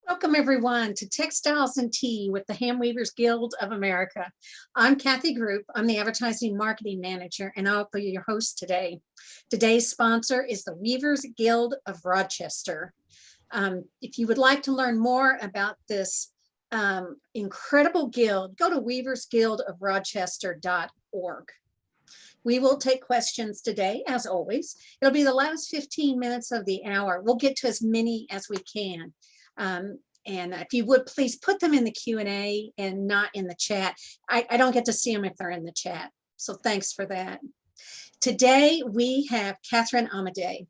Welcome everyone to Textiles and Tea with the Handweavers Guild of America. I'm Kathy Group. I'm the Advertising Marketing Manager and I'll be your host today. Today's sponsor is the Weavers Guild of Rochester. If you would like to learn more about this incredible guild, go to weaversguildofrochester.org. We will take questions today, as always. It'll be the last 15 minutes of the hour. We'll get to as many as we can. And if you would please put them in the Q&A and not in the chat. I don't get to see them if they're in the chat. So thanks for that. Today we have Cathryn Amidei.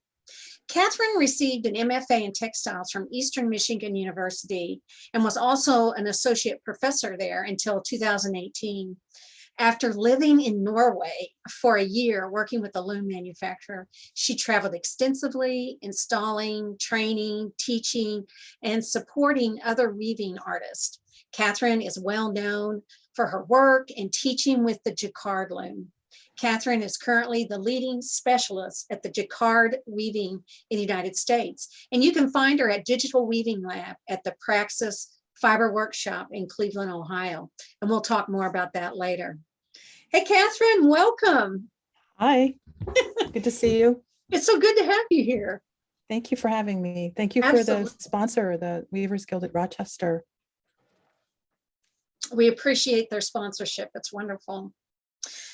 Cathryn received an MFA in textiles from Eastern Michigan University and was also an associate professor there until 2018. After living in Norway for a year working with a loom manufacturer, she traveled extensively, installing, training, teaching, and supporting other weaving artists. Cathryn is well known for her work and teaching with the Jacquard loom. Cathryn is currently the leading specialist at the Jacquard weaving in the United States. And you can find her at Digital Weaving Lab at the Praxis Fiber Workshop in Cleveland, Ohio. And we'll talk more about that later. Hey, Cathryn, welcome. Hi, good to see you. It's so good to have you here. Thank you for having me. Thank you Absolutely. For the sponsor, the Weavers Guild at Rochester. We appreciate their sponsorship. It's wonderful.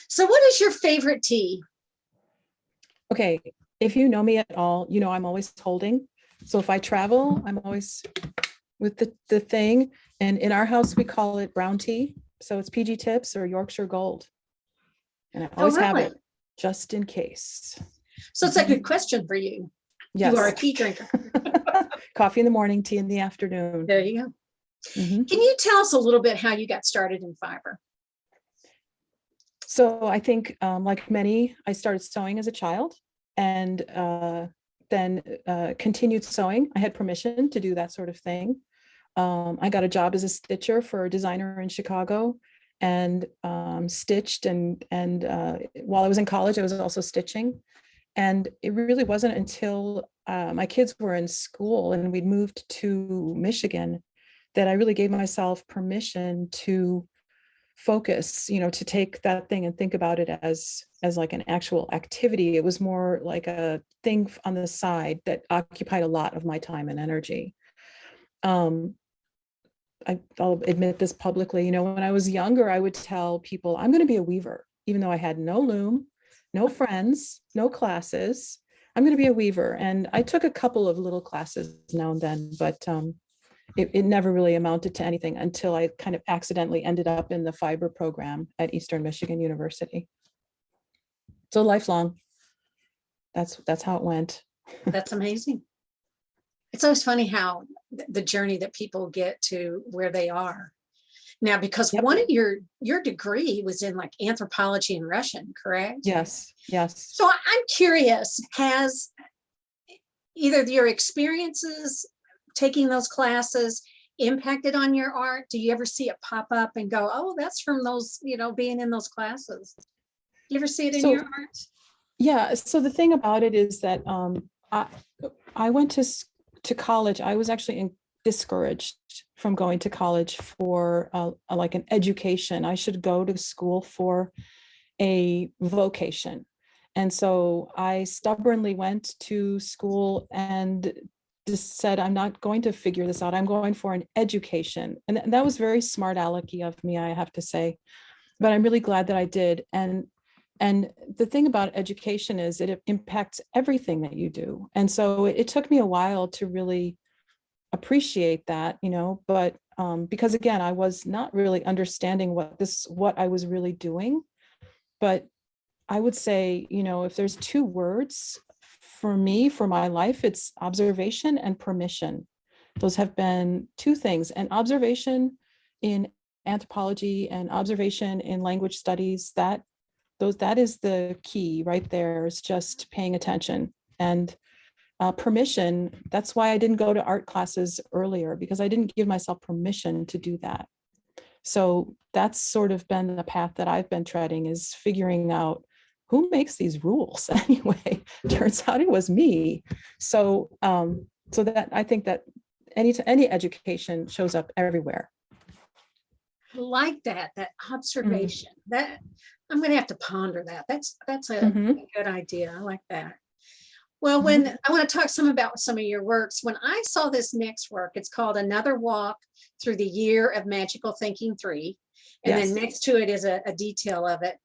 So what is your favorite tea? Okay, if you know me at all, you know I'm always holding. So if I travel, I'm always with the thing. And in our house, we call it brown tea. So it's PG Tips or Yorkshire Gold. And I always have it just in case. So it's a good question for you. Yes. You are a tea drinker. Coffee in the morning, tea in the afternoon. There you go. Can you tell us a little bit how you got started in fiber? So I think like many, I started sewing as a child and then continued sewing. I had permission to do that sort of thing. I got a job as a stitcher for a designer in Chicago and stitched and while I was in college, I was also stitching. And it really wasn't until my kids were in school and we'd moved to Michigan that I really gave myself permission to focus, to take that thing and think about it as like an actual activity. It was more like a thing on the side that occupied a lot of my time and energy. I'll admit this publicly, when I was younger, I would tell people I'm going to be a weaver, even though I had no loom, no friends, no classes. I'm going to be a weaver. And I took a couple of little classes now and then, but it never really amounted to anything until I kind of accidentally ended up in the fiber program at Eastern Michigan University. So lifelong, that's how it went. That's amazing. It's always funny how the journey that people get to where they are now, because one of your degree was in like anthropology and Russian, correct? Yes. So I'm curious, has either your experiences taking those classes impacted on your art? Do you ever see it pop up and go, oh, that's from those, being in those classes? You ever see it in your art? Yeah. So the thing about it is that I went to college. I was actually discouraged from going to college for like an education. I should go to school for a vocation. And so I stubbornly went to school and just said, I'm not going to figure this out. I'm going for an education. And that was very smart alecky of me, I have to say, but I'm really glad that I did. And the thing about education is it impacts everything that you do. And so it took me a while to really appreciate that, but because again, I was not really understanding what I was really doing. But I would say, if there's two words for me, for my life, it's observation and permission. Those have been two things. And observation in anthropology and observation in language studies, that is the key right there, is just paying attention. And permission, that's why I didn't go to art classes earlier, because I didn't give myself permission to do that. So that's sort of been the path that I've been treading, is figuring out who makes these rules anyway. Turns out it was me. So that I think that any education shows up everywhere. I like that observation. That I'm going to have to ponder that. That's a good idea. I like that. Well, when I want to talk some about some of your works, when I saw this next work, it's called Another Walk Through the Year of Magical Thinking 3. And then next to it is a detail of it.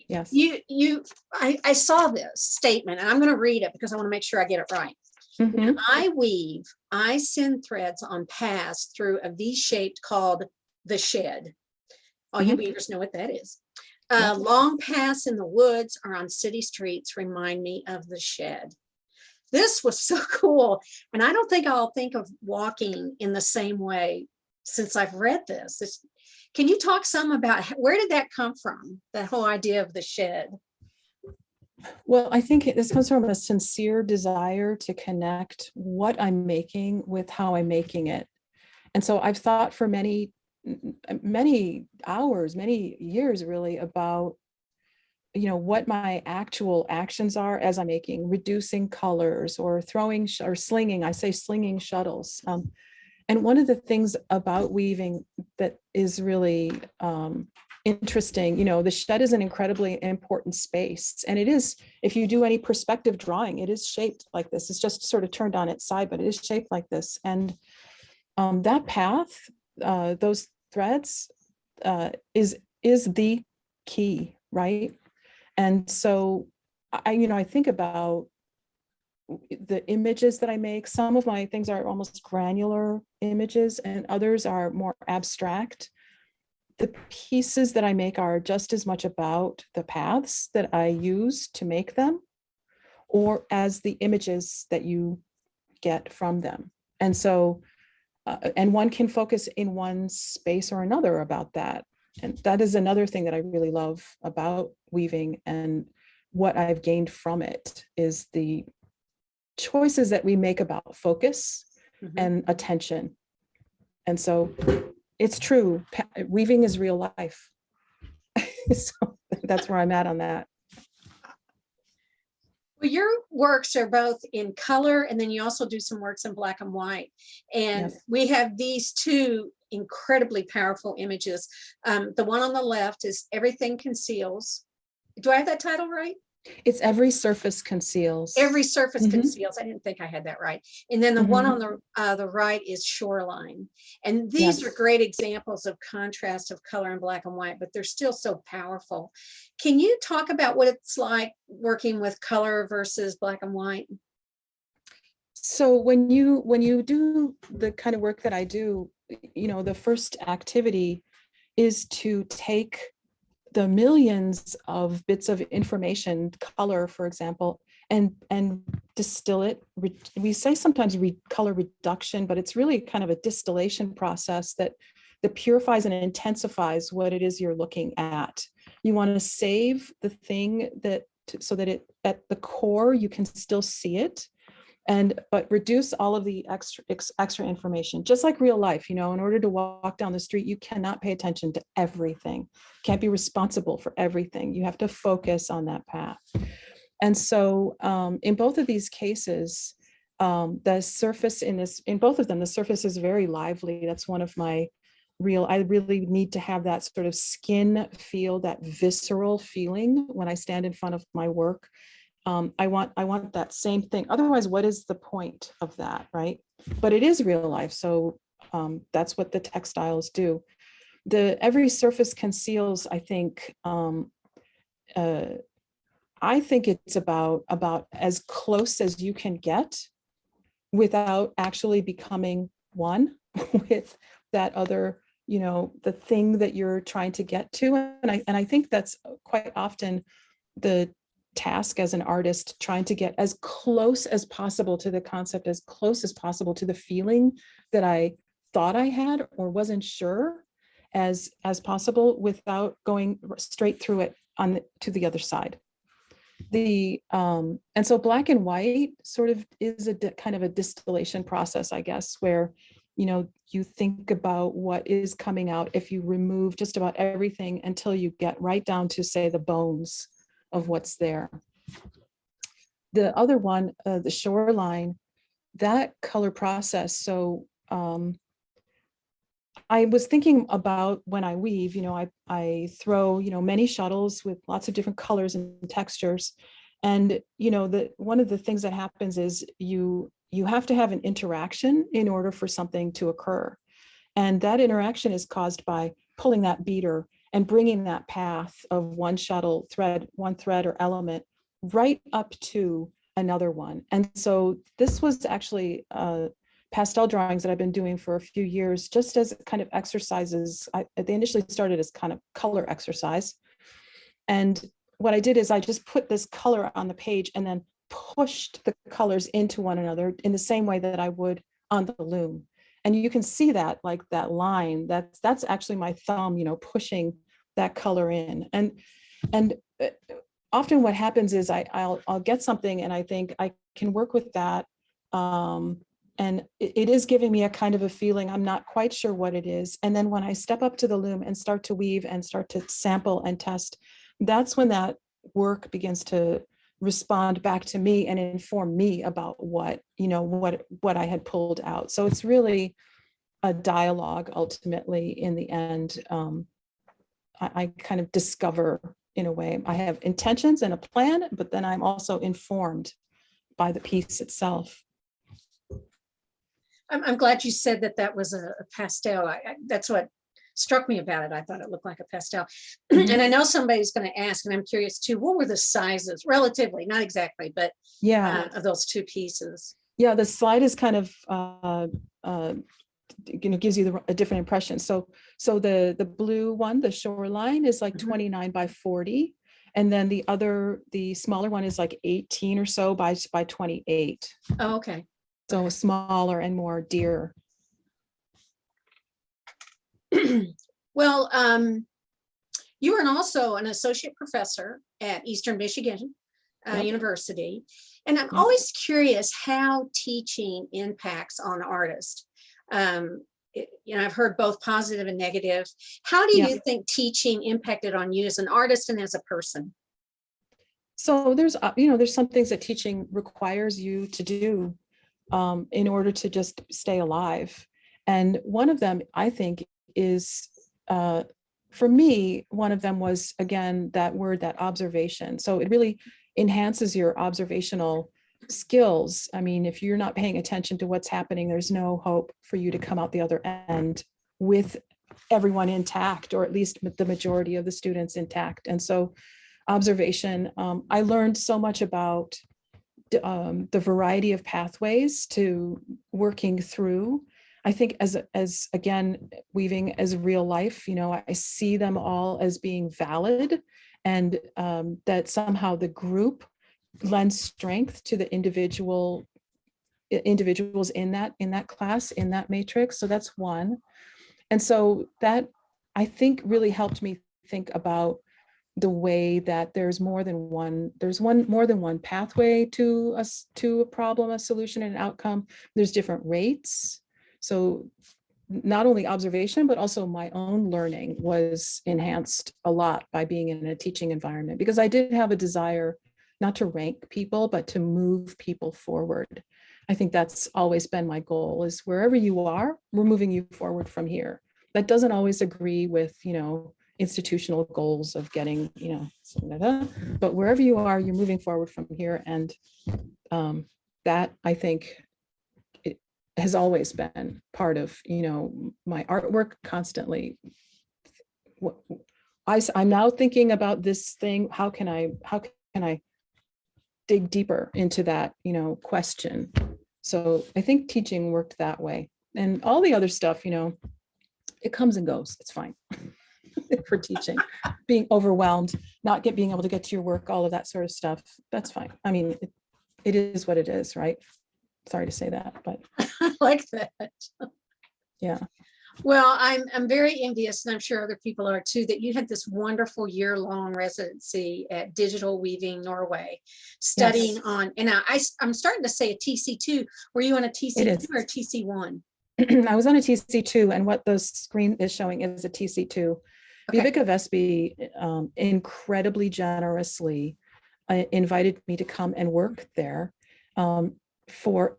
Yes. I saw this statement, and I'm going to read it because I want to make sure I get it right. When I weave, I send threads on paths through a V-shaped called the shed. All you weavers know what that is. Long paths in the woods or on city streets remind me of the shed. This was so cool. And I don't think I'll think of walking in the same way since I've read this. Can you talk some about where did that come from? That whole idea of the shed. Well, I think this comes from a sincere desire to connect what I'm making with how I'm making it. And so I've thought for many hours, many years really, about what my actual actions are as I'm making, reducing colors or throwing or slinging. I say slinging shuttles. And one of the things about weaving that is really interesting, the shed is an incredibly important space. And it is, if you do any perspective drawing, it is shaped like this. It's just sort of turned on its side, but it is shaped like this. And that path, those threads is the key, right? And so I think about the images that I make. Some of my things are almost granular images and others are more abstract. The pieces that I make are just as much about the paths that I use to make them, or as the images that you get from them. And so and one can focus in one space or another about that. And that is another thing that I really love about weaving, and what I've gained from it is the choices that we make about focus and attention. And so it's true, weaving is real life. So that's where I'm at on that. Well, your works are both in color, and then you also do some works in black and white. And we have these two incredibly powerful images. The one on the left is Everything Conceals. Do I have that title right? It's Every Surface Conceals. Every Surface Conceals. I didn't think I had that right. And then the one on the right is Shoreline. And these are great examples of contrast of color in black and white, but they're still so powerful. Can you talk about what it's like working with color versus black and white? So when you do the kind of work that I do, the first activity is to take the millions of bits of information, color, for example, and distill it. We say sometimes color reduction, but it's really kind of a distillation process that purifies and intensifies what it is you're looking at. You want to save the thing so that it at the core you can still see it, but reduce all of the extra information, just like real life. In order to walk down the street, you cannot pay attention to everything. Can't be responsible for everything. You have to focus on that path. And so in both of these cases, the surface in both of them, the surface is very lively. That's one of my I really need to have that sort of skin feel, that visceral feeling when I stand in front of my work. I want that same thing. Otherwise, what is the point of that, right? But it is real life. So that's what the textiles do. The Every Surface Conceals, I think it's about as close as you can get without actually becoming one with that other, the thing that you're trying to get to. And I think that's quite often the task as an artist, trying to get as close as possible to the concept, as close as possible to the feeling that I thought I had or wasn't sure as possible, without going straight through it to the other side. And so black and white sort of is a kind of a distillation process, I guess, where you think about what is coming out if you remove just about everything until you get right down to, say, the bones of what's there. The other one, the Shoreline, that color process. So I was thinking about when I weave, I throw, many shuttles with lots of different colors and textures. And, one of the things that happens is you have to have an interaction in order for something to occur. And that interaction is caused by pulling that beater and bringing that path of one thread or element right up to another one. And so this was actually pastel drawings that I've been doing for a few years, just as kind of exercises. They initially started as kind of color exercise. And what I did is I just put this color on the page and then pushed the colors into one another in the same way that I would on the loom. And you can see that, like that line, that's actually my thumb, pushing that color in. And often what happens is I'll get something and I think I can work with that. And it is giving me a kind of a feeling. I'm not quite sure what it is. And then when I step up to the loom and start to weave and start to sample and test, that's when that work begins to respond back to me and inform me about what I had pulled out. So it's really a dialogue ultimately in the end. I kind of discover, in a way, I have intentions and a plan, but then I'm also informed by the piece itself. I'm glad you said that was a pastel. That's what struck me about it. I thought it looked like a pastel. Mhm. And I know somebody's going to ask, and I'm curious too, what were the sizes, relatively, not exactly, but Yeah. of those two pieces? Yeah, the slide is kind of gives you a different impression. So the blue one, the shoreline, is like 29 by 40. And then the smaller one is like 18 or so by 28. Oh, okay. So smaller and more deer. Well, you are also an associate professor at Eastern Michigan Yep. University. And I'm Yep. always curious how teaching impacts on artists. I've heard both positive and negative. How do you think teaching impacted on you as an artist and as a person? So there's some things that teaching requires you to do in order to just stay alive. And one of them, I think, is, for me, one of them was, again, that word, that observation. So it really enhances your observational skills. I mean, if you're not paying attention to what's happening, there's no hope for you to come out the other end with everyone intact, or at least the majority of the students intact. And so observation, I learned so much about the variety of pathways to working through. I think as again, weaving as real life, I see them all as being valid, and that somehow the group lends strength to the individuals in that class, in that matrix. So that's one. And so that, I think, really helped me think about the way that there's more than one pathway to a problem, a solution, and an outcome. There's different rates. So not only observation, but also my own learning was enhanced a lot by being in a teaching environment, because I did have a desire not to rank people, but to move people forward. I think that's always been my goal, is wherever you are, we're moving you forward from here. That doesn't always agree with, institutional goals of getting, but wherever you are, you're moving forward from here. And that, I think, it has always been part of, my artwork constantly. I'm now thinking about this thing. How can I dig deeper into that, question? So I think teaching worked that way. And all the other stuff, it comes and goes. It's fine. For teaching, being overwhelmed, not being able to get to your work, all of that sort of stuff, that's fine. I mean, it is what it is, right? Sorry to say that, but I like that. Yeah. Well, I'm very envious, and I'm sure other people are too, that you had this wonderful year-long residency at Digital Weaving Norway, studying Yes. on, and I'm starting to say a TC2. Were you on a TC2 or TC1? I was on a TC2, and what the screen is showing is a TC2. Okay. Viveka Vespi incredibly generously invited me to come and work there.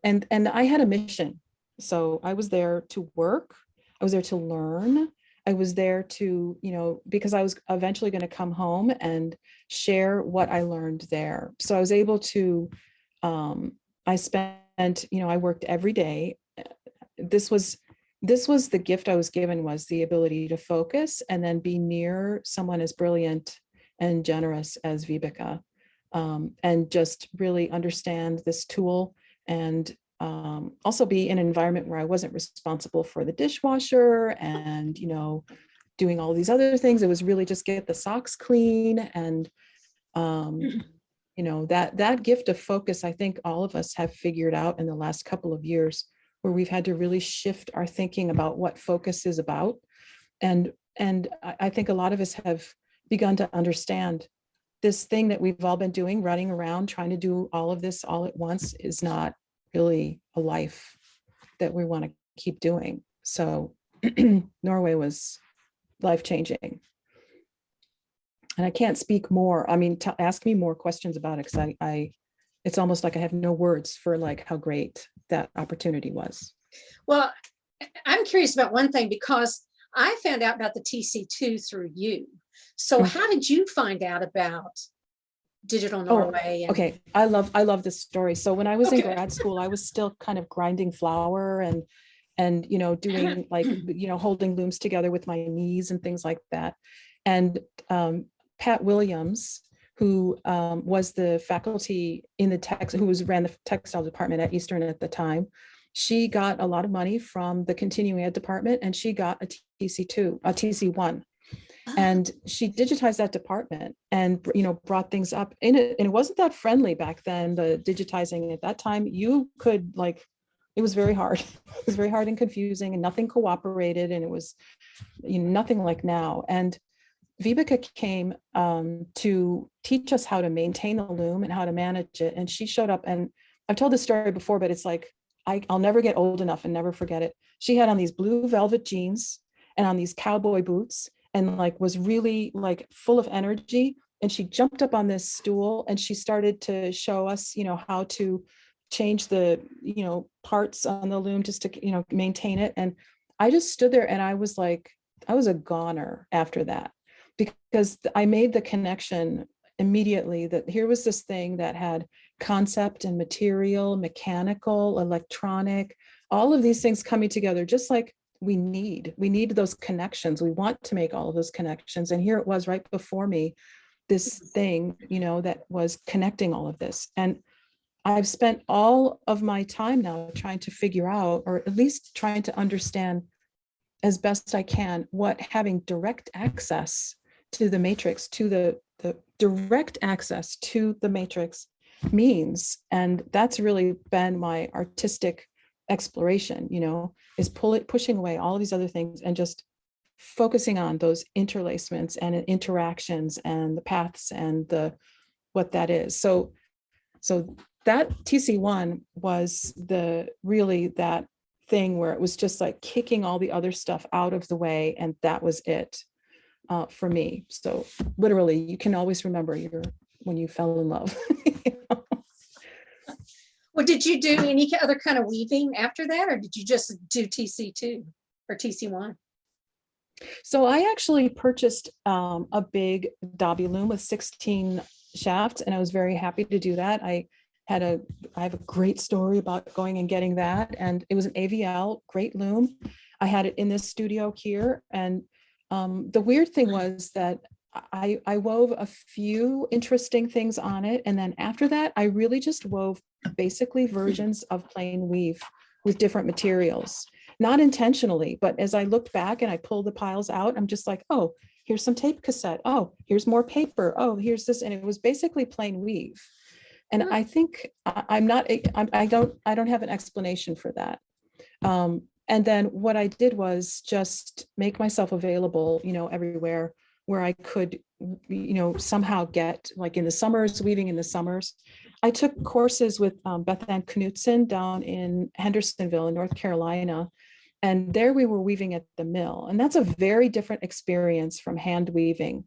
and I had a mission. So I was there to work, I was there to learn, I was there to, because I was eventually going to come home and share what I learned there. So I was able to, I spent, I worked every day. This was the gift I was given, was the ability to focus and then be near someone as brilliant and generous as Vibeke, and just really understand this tool, and also be in an environment where I wasn't responsible for the dishwasher and, doing all these other things. It was really just get the socks clean. And, that gift of focus, I think all of us have figured out in the last couple of years, where we've had to really shift our thinking about what focus is about. And I think a lot of us have begun to understand this thing that we've all been doing, running around, trying to do all of this all at once, is not really a life that we want to keep doing. So Norway was life-changing. And I can't speak more. I mean, ask me more questions about it, because it's almost like I have no words for like how great that opportunity was. Well, I'm curious about one thing, because I found out about the TC2 through you. So how did you find out about Digital Norway? Okay, I love this story. So when I was in grad school, I was still kind of grinding flour and doing like, holding looms together with my knees and things like that. And Pat Williams, who was the faculty in the who ran the textile department at Eastern at the time, she got a lot of money from the continuing ed department, and she got a TC2, a TC1. And she digitized that department and, brought things up in it. And it wasn't that friendly back then, the digitizing at that time. You could it was very hard. It was very hard and confusing, and nothing cooperated. And it was nothing like now. And Vibeke came to teach us how to maintain the loom and how to manage it. And she showed up, and I've told this story before, but it's like, I'll never get old enough and never forget it. She had on these blue velvet jeans and on these cowboy boots, and was really full of energy. And she jumped up on this stool and she started to show us, how to change the, parts on the loom just to, maintain it. And I just stood there and I was a goner after that, because I made the connection immediately that here was this thing that had concept and material, mechanical, electronic, all of these things coming together, just like we need those connections. We want to make all of those connections. And here it was right before me, this thing, that was connecting all of this. And I've spent all of my time now trying to figure out, or at least trying to understand as best I can, what having direct access to the matrix, to the direct access to the matrix means. And that's really been my artistic exploration, is pushing away all of these other things and just focusing on those interlacements and interactions and the paths and what that is. So that TC1 was really that thing where it was just like kicking all the other stuff out of the way, and that was it for me. So literally, you can always remember when you fell in love. Well, did you do any other kind of weaving after that, or did you just do TC2 or TC1? So I actually purchased a big Dobby loom with 16 shafts, and I was very happy to do that. I have a great story about going and getting that, and it was an AVL, great loom. I had it in this studio here, and the weird thing was that I wove a few interesting things on it, and then after that, I really just wove basically versions of plain weave with different materials, not intentionally, but as I looked back and I pulled the piles out, I'm just like, oh, here's some tape cassette. Oh, here's more paper. Oh, here's this, and it was basically plain weave. And I think I don't have an explanation for that. And then what I did was just make myself available, everywhere where I could, somehow get, like in the summers, weaving in the summers. I took courses with Beth Ann Knutson down in Hendersonville in North Carolina. And there we were weaving at the mill. And that's a very different experience from hand weaving,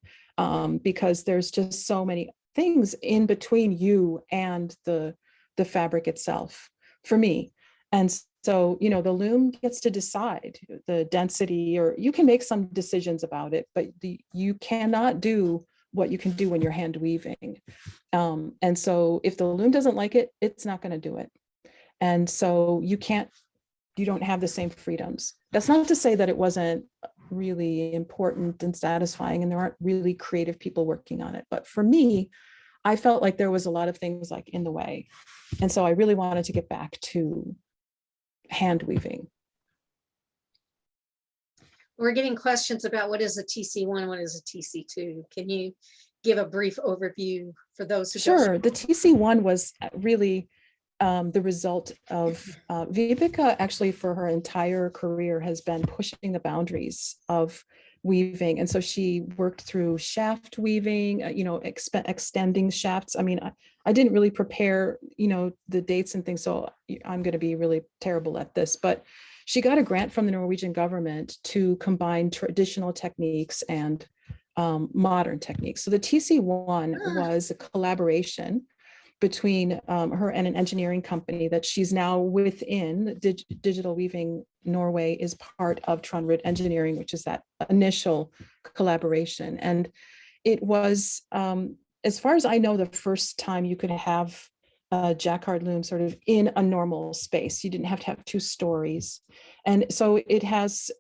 because there's just so many things in between you and the fabric itself. for me. And so, the loom gets to decide the density, or you can make some decisions about it, but you cannot do what you can do when you're hand weaving. And so if the loom doesn't like it, it's not going to do it. And so you don't have the same freedoms. That's not to say that it wasn't really important and satisfying, and there aren't really creative people working on it. But for me, I felt like there was a lot of things like in the way. And so I really wanted to get back to hand weaving. We're getting questions about what is a TC1, what is a TC2. Can you give a brief overview for those who don't know? Sure. The TC1 was really the result of Vibeke, actually for her entire career, has been pushing the boundaries of weaving. And so she worked through shaft weaving, extending shafts. I mean, I didn't really prepare, the dates and things, so I'm going to be really terrible at this, but she got a grant from the Norwegian government to combine traditional techniques and modern techniques. So the TC1 was a collaboration between her and an engineering company that she's now within. Digital Weaving Norway is part of Trondheim Engineering, which is that initial collaboration. And it was, as far as I know, the first time you could have a Jacquard loom sort of in a normal space. You didn't have to have two stories. And so it has,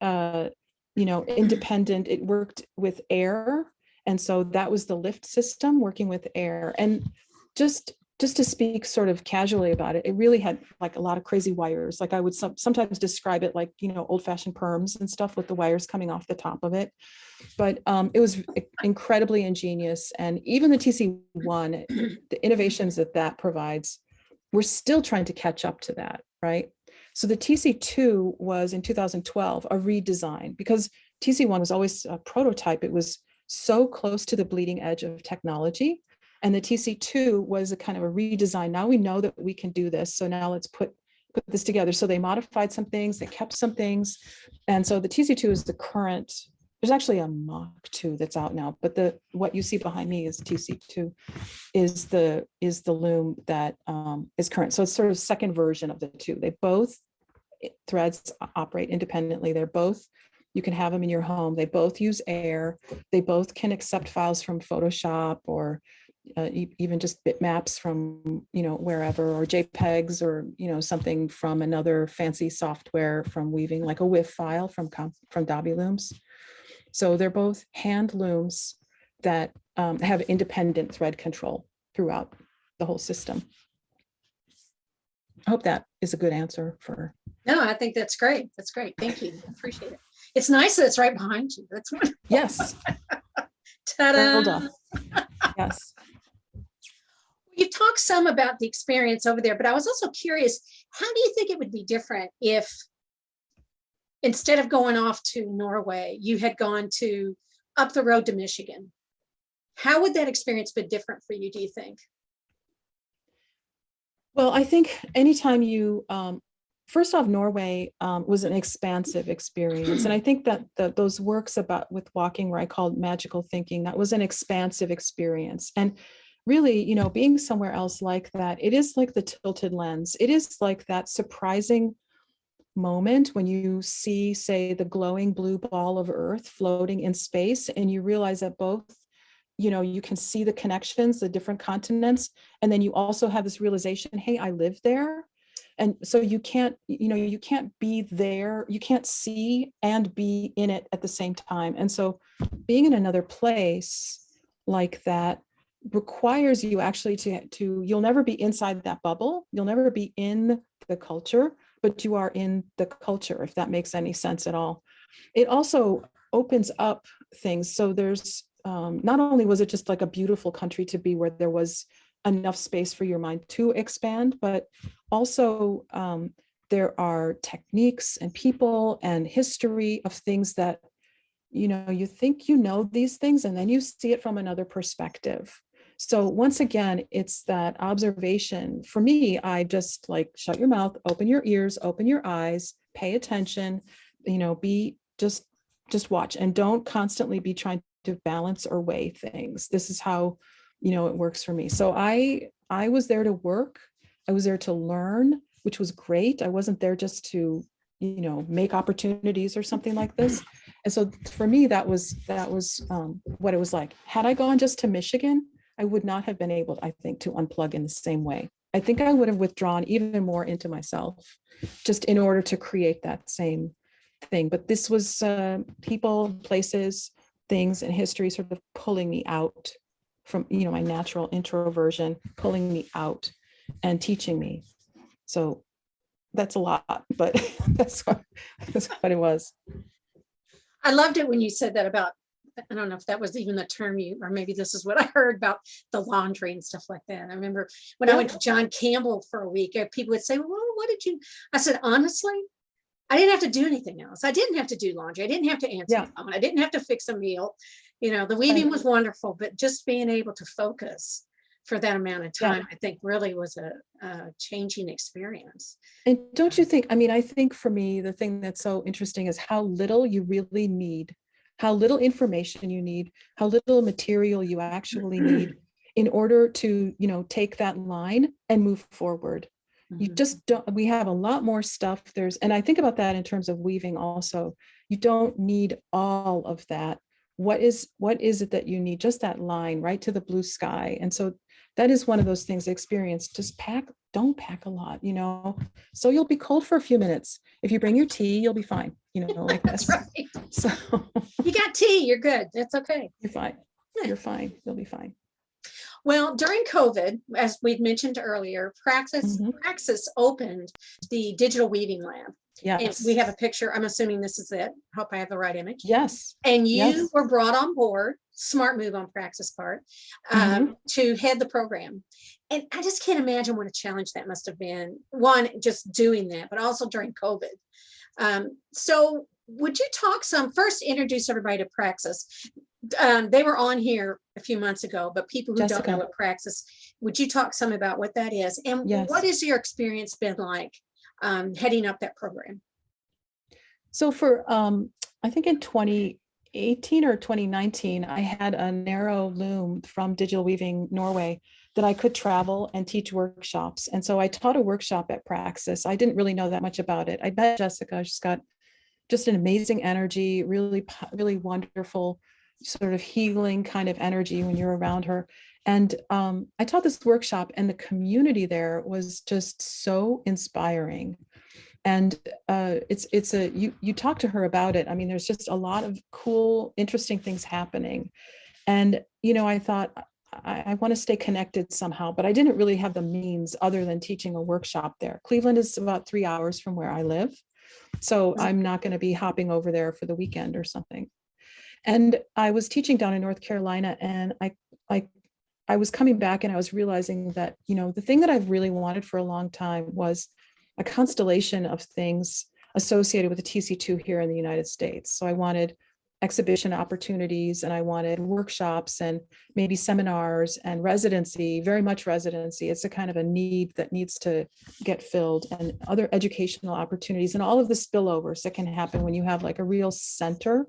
independent, it worked with air. And so that was the lift system, working with air. And just to speak sort of casually about it, it really had like a lot of crazy wires. Like I would sometimes describe it like, old fashioned perms and stuff with the wires coming off the top of it. But it was incredibly ingenious. And even the TC1, the innovations that provides, we're still trying to catch up to that, right? So the TC2 was in 2012, a redesign, because TC1 was always a prototype. It was so close to the bleeding edge of technology. And the TC2 was a kind of a redesign. Now we know that we can do this. So now let's put this together. So they modified some things, they kept some things. And so the TC2 is the current. There's actually a Mach 2 that's out now, but what you see behind me is TC2, is the loom that is current. So it's sort of second version of the two. They both threads operate independently. They're both, you can have them in your home. They both use air. They both can accept files from Photoshop or even just bitmaps from wherever, or JPEGs, or something from another fancy software from weaving, like a WIF file from Dobby looms. So they're both hand looms that have independent thread control throughout the whole system. I hope that is a good answer for. No, I think that's great. That's great. Thank you. I appreciate it. It's nice that it's right behind you. That's wonderful. Yes. Ta-da. Yes. You've talked some about the experience over there, but I was also curious, how do you think it would be different if instead of going off to Norway, you had gone to up the road to Michigan? How would that experience be different for you, do you think? Well, I think anytime you, first off, Norway was an expansive experience. And I think that those works with walking, where I called magical thinking, that was an expansive experience. And really, being somewhere else like that, it is like the tilted lens. It is like that surprising moment when you see, say, the glowing blue ball of Earth floating in space, and you realize that both, you can see the connections, the different continents, and then you also have this realization, hey, I live there. And so you can't be there, you can't see and be in it at the same time. And so being in another place like that requires you actually to you'll never be inside that bubble, you'll never be in the culture, but you are in the culture, if that makes any sense at all. It also opens up things. So there's not only was it just like a beautiful country to be, where there was enough space for your mind to expand, but also there are techniques and people and history of things that, you think these things, and then you see it from another perspective. So once again, it's that observation. For me, I just like, shut your mouth, open your ears, open your eyes, pay attention, be just watch, and don't constantly be trying to balance or weigh things. This is how, it works for me. So I was there to work. I was there to learn. which was great. I wasn't there just to, make opportunities or something like this. And so for me, that was what it was like. Had I gone just to Michigan, I would not have been able, I think, to unplug in the same way. I think I would have withdrawn even more into myself just in order to create that same thing. But this was people, places, things, and history sort of pulling me out from, my natural introversion, pulling me out and teaching me. So that's a lot, but that's what it was. I loved it when you said that about, I don't know if that was even the term you, or maybe this is what I heard about the laundry and stuff like that. I remember when I went to John Campbell for a week, people would say, well, what did you, I said, honestly, I didn't have to do anything else. I didn't have to do laundry. I didn't have to answer the phone. I didn't have to fix a meal. The weaving was wonderful, but just being able to focus for that amount of time, I think really was a changing experience. And don't you think, I think for me, the thing that's so interesting is how little you really need, how little information you need, how little material you actually need in order to, take that line and move forward. You just don't, we have a lot more stuff. And I think about that in terms of weaving also. You don't need all of that. What is it that you need? Just that line right to the blue sky. And so that is one of those things, experience, just don't pack a lot, so you'll be cold for a few minutes. If you bring your tea, you'll be fine, like That's this. right. So you got tea, you're good. That's okay. You're fine. You're fine. You'll be fine. Well, during COVID, as we've mentioned earlier, Praxis opened the Digital Weaving Lab. Yes. And we have a picture. I'm assuming this is it. Hope I have the right image. Yes. And you were brought on board, smart move on Praxis part, to head the program. And I just can't imagine what a challenge that must have been. One, just doing that, but also during COVID. So would you first introduce everybody to Praxis? They were on here a few months ago, but people who don't know what Praxis, would you talk some about what that is? And what has your experience been like heading up that program? So for, I think in 2018 or 2019, I had a narrow loom from Digital Weaving Norway that I could travel and teach workshops. And so I taught a workshop at Praxis. I didn't really know that much about it. I met Jessica. She's got just an amazing energy, really, really wonderful, sort of healing kind of energy when you're around her. And I taught this workshop, and the community there was just so inspiring. And you talk to her about it. There's just a lot of cool, interesting things happening. And, I thought, I want to stay connected somehow, but I didn't really have the means other than teaching a workshop there. Cleveland is about 3 hours from where I live. So I'm not going to be hopping over there for the weekend or something. And I was teaching down in North Carolina, and I was coming back, and I was realizing that, the thing that I've really wanted for a long time was a constellation of things associated with the TC2 here in the United States. So I wanted exhibition opportunities, and I wanted workshops and maybe seminars and residency, very much residency. It's a kind of a need that needs to get filled, and other educational opportunities and all of the spillovers that can happen when you have like a real center.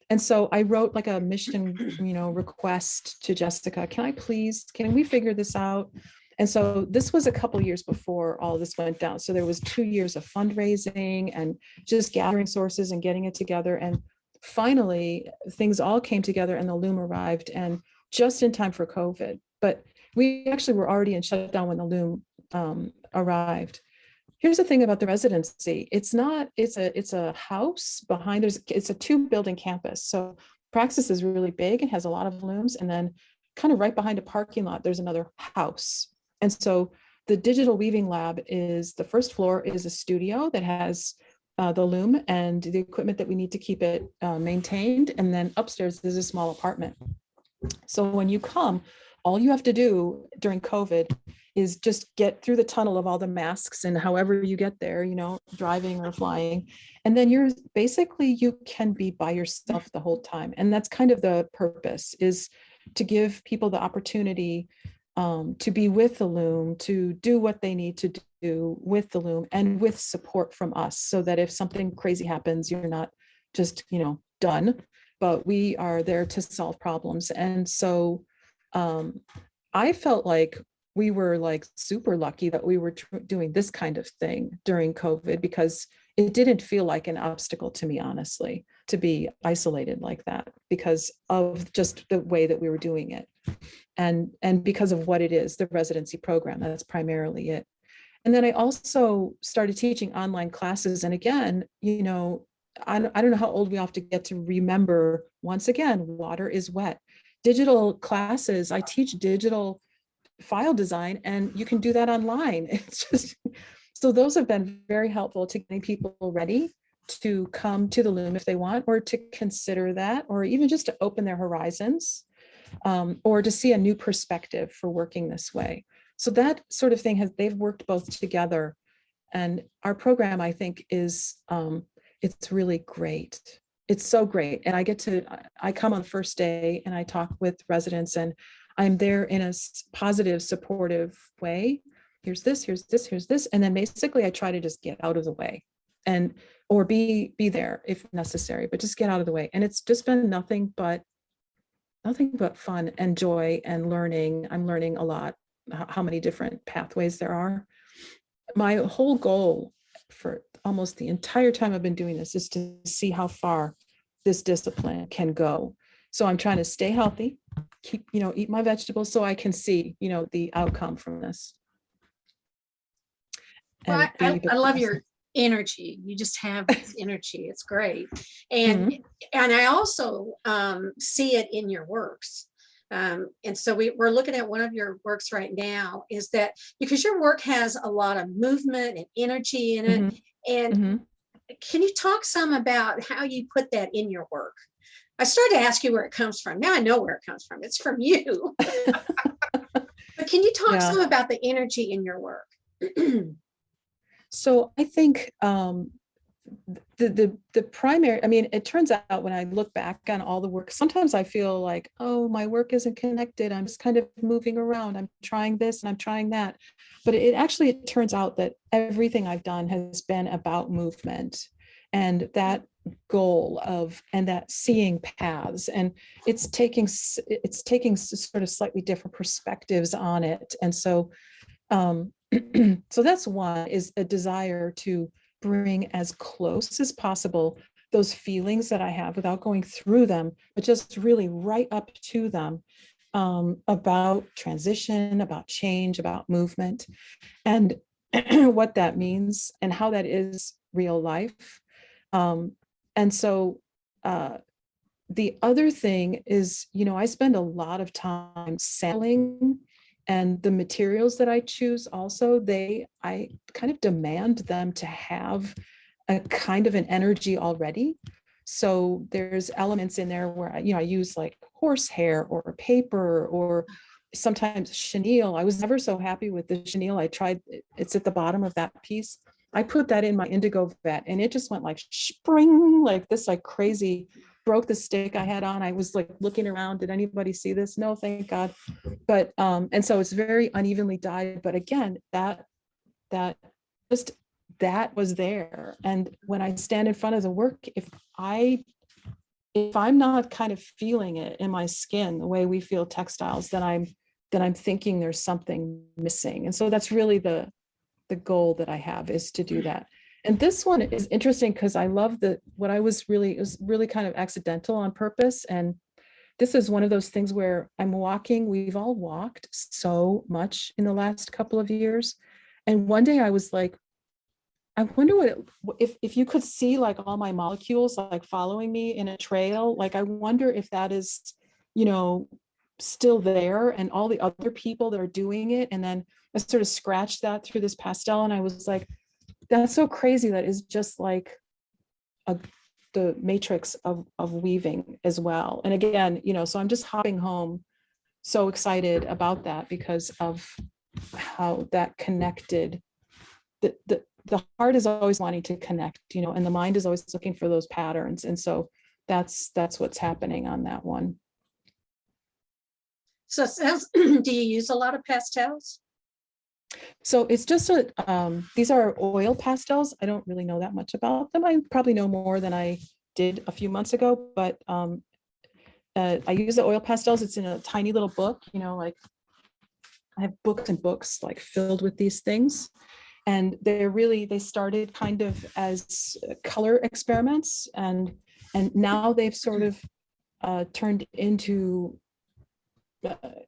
And so I wrote like a mission, request to Jessica, can we figure this out? And so this was a couple years before all of this went down. So there was 2 years of fundraising and just gathering sources and getting it together. And finally, things all came together, and the loom arrived, and just in time for COVID. But we actually were already in shutdown when the loom arrived. Here's the thing about the residency. It's a house behind, it's a 2-building campus. So Praxis is really big and has a lot of looms. And then kind of right behind a parking lot, there's another house. And so the Digital Weaving Lab is, the first floor is a studio that has the loom and the equipment that we need to keep it maintained. And then upstairs is a small apartment. So when you come, all you have to do during COVID is just get through the tunnel of all the masks, and however you get there, driving or flying. And then you can be by yourself the whole time. And that's kind of the purpose, is to give people the opportunity to be with the loom, to do what they need to do with the loom, and with support from us, so that if something crazy happens, you're not just, done, but we are there to solve problems. And so I felt like we were like super lucky that we were doing this kind of thing during COVID, because it didn't feel like an obstacle to me, honestly, to be isolated like that because of just the way that we were doing it. And because of what it is, the residency program, that's primarily it. And then I also started teaching online classes. And again, I don't know how old we have to get to remember, once again, water is wet. Digital classes, I teach digital file design, and you can do that online. It's just, so those have been very helpful to getting people ready to come to the loom if they want, or to consider that, or even just to open their horizons, or to see a new perspective for working this way. So that sort of thing they've worked both together. And our program, I think, is, it's really great. It's so great. And I come on the first day and I talk with residents, and I'm there in a positive, supportive way. Here's this, here's this, here's this. And then basically I try to just get out of the way, or be there if necessary, but just get out of the way. And it's just been nothing but fun and joy and learning. I'm learning a lot, how many different pathways there are. My whole goal for almost the entire time I've been doing this is to see how far this discipline can go. So I'm trying to stay healthy, eat my vegetables so I can see, the outcome from this. Well, I love your energy. You just have this energy. It's great. And I also see it in your works. And so we're looking at one of your works right now, is that because your work has a lot of movement and energy in it. And can you talk some about how you put that in your work? I started to ask you where it comes from. Now I know where it comes from. It's from you. But can you talk some about the energy in your work? So I think the primary, it turns out when I look back on all the work, sometimes I feel like, oh, my work isn't connected. I'm just kind of moving around. I'm trying this and I'm trying that. But it turns out that everything I've done has been about movement and that goal and that seeing paths, and it's taking sort of slightly different perspectives on it. And so so that's one, is a desire to bring as close as possible those feelings that I have without going through them, but just really right up to them, about transition, about change, about movement, and what that means and how that is real life. And so the other thing is, I spend a lot of time sampling, and the materials that I choose also, I kind of demand them to have a kind of an energy already. So there's elements in there where I use like horsehair or paper, or sometimes chenille. I was never so happy with the chenille. I tried, it's at the bottom of that piece. I put that in my indigo vat, and it just went like spring, like this, like crazy. Broke the stick I had on. I was like looking around, did anybody see this? No, thank God. But and so it's very unevenly dyed, but again, that was there. And when I stand in front of the work, if I'm not kind of feeling it in my skin the way we feel textiles, then I'm thinking there's something missing. And so that's really the goal that I have, is to do that. And this one is interesting because I love it was really kind of accidental on purpose. And this is one of those things where I'm walking, we've all walked so much in the last couple of years. And one day I was like, I wonder if you could see like all my molecules like following me in a trail, like I wonder if that is, still there, and all the other people that are doing it. And then I sort of scratched that through this pastel, and I was like, that's so crazy. That is just like the matrix of weaving as well. And again, so I'm just hopping home, so excited about that because of how that connected. The heart is always wanting to connect, and the mind is always looking for those patterns. And so that's what's happening on that one. So do you use a lot of pastels? So it's just these are oil pastels. I don't really know that much about them. I probably know more than I did a few months ago, but I use the oil pastels. It's in a tiny little book, like I have books and books like filled with these things. And they started kind of as color experiments, and now they've sort of turned into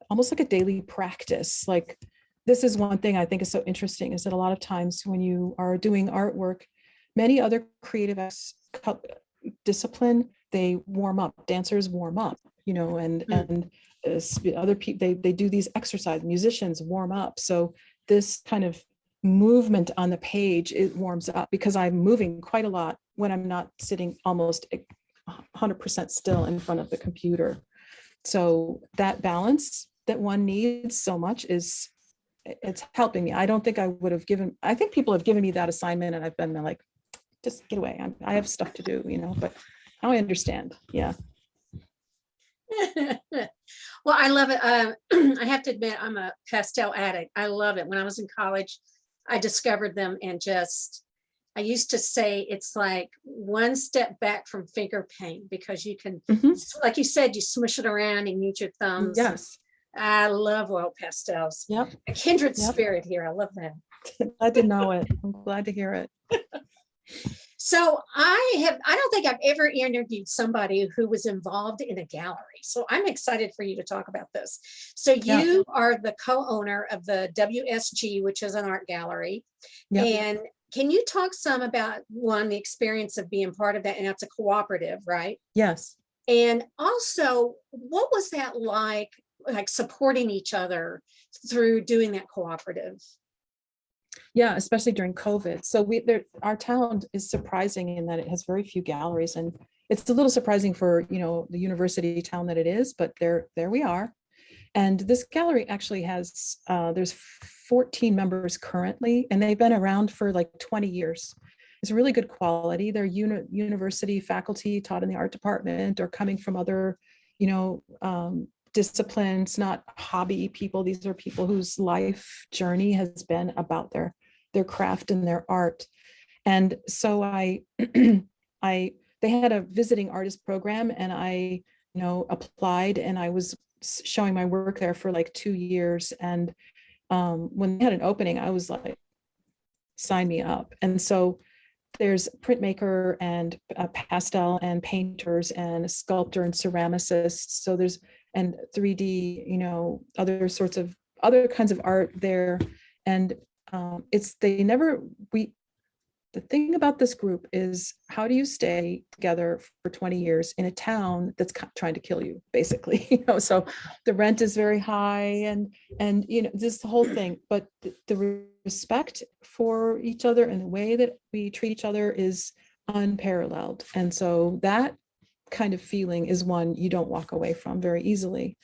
almost like a daily practice. Like, this is one thing I think is so interesting, is that a lot of times when you are doing artwork, many other creative discipline, they warm up, dancers warm up, you know, and other people, they do these exercises, musicians warm up. So this kind of movement on the page, it warms up, because I'm moving quite a lot when I'm not sitting almost 100% still in front of the computer. So that balance that one needs so much it's helping me. I don't think I think people have given me that assignment and I've been like, just get away. I have stuff to do, you know, but now I understand. Yeah. Well, I love it. I have to admit, I'm a pastel addict. I love it. When I was in college, I discovered them, and I used to say it's like one step back from finger paint, because you can, like you said, you smush it around and use your thumbs. Yes. I love oil pastels. Yep. A kindred spirit here. I love that. I didn't know it. I'm glad to hear it. So I don't think I've ever interviewed somebody who was involved in a gallery. So I'm excited for you to talk about this. So you are the co-owner of the WSG, which is an art gallery. Yep. And can you talk some about, one, the experience of being part of that? And that's a cooperative, right? Yes. And also, what was that like supporting each other through doing that cooperative? Yeah, especially during COVID. So our town is surprising in that it has very few galleries, and it's a little surprising for, you know, the university town that it is, but there we are. And this gallery actually has, there's 14 members currently, and they've been around for like 20 years. It's really good quality. They're university faculty taught in the art department, or coming from other, you know, disciplines, not hobby people. These are people whose life journey has been about their craft and their art. And so they had a visiting artist program, and I, you know, applied, and I was showing my work there for like 2 years. And when they had an opening, I was like, sign me up. And so there's printmaker and a pastel and painters and a sculptor and ceramicists. So there's, and 3D, you know, other kinds of art there. And the thing about this group is, how do you stay together for 20 years in a town that's trying to kill you, basically? You know, so the rent is very high, and you know, this the whole thing. But the respect for each other and the way that we treat each other is unparalleled. And so that kind of feeling is one you don't walk away from very easily.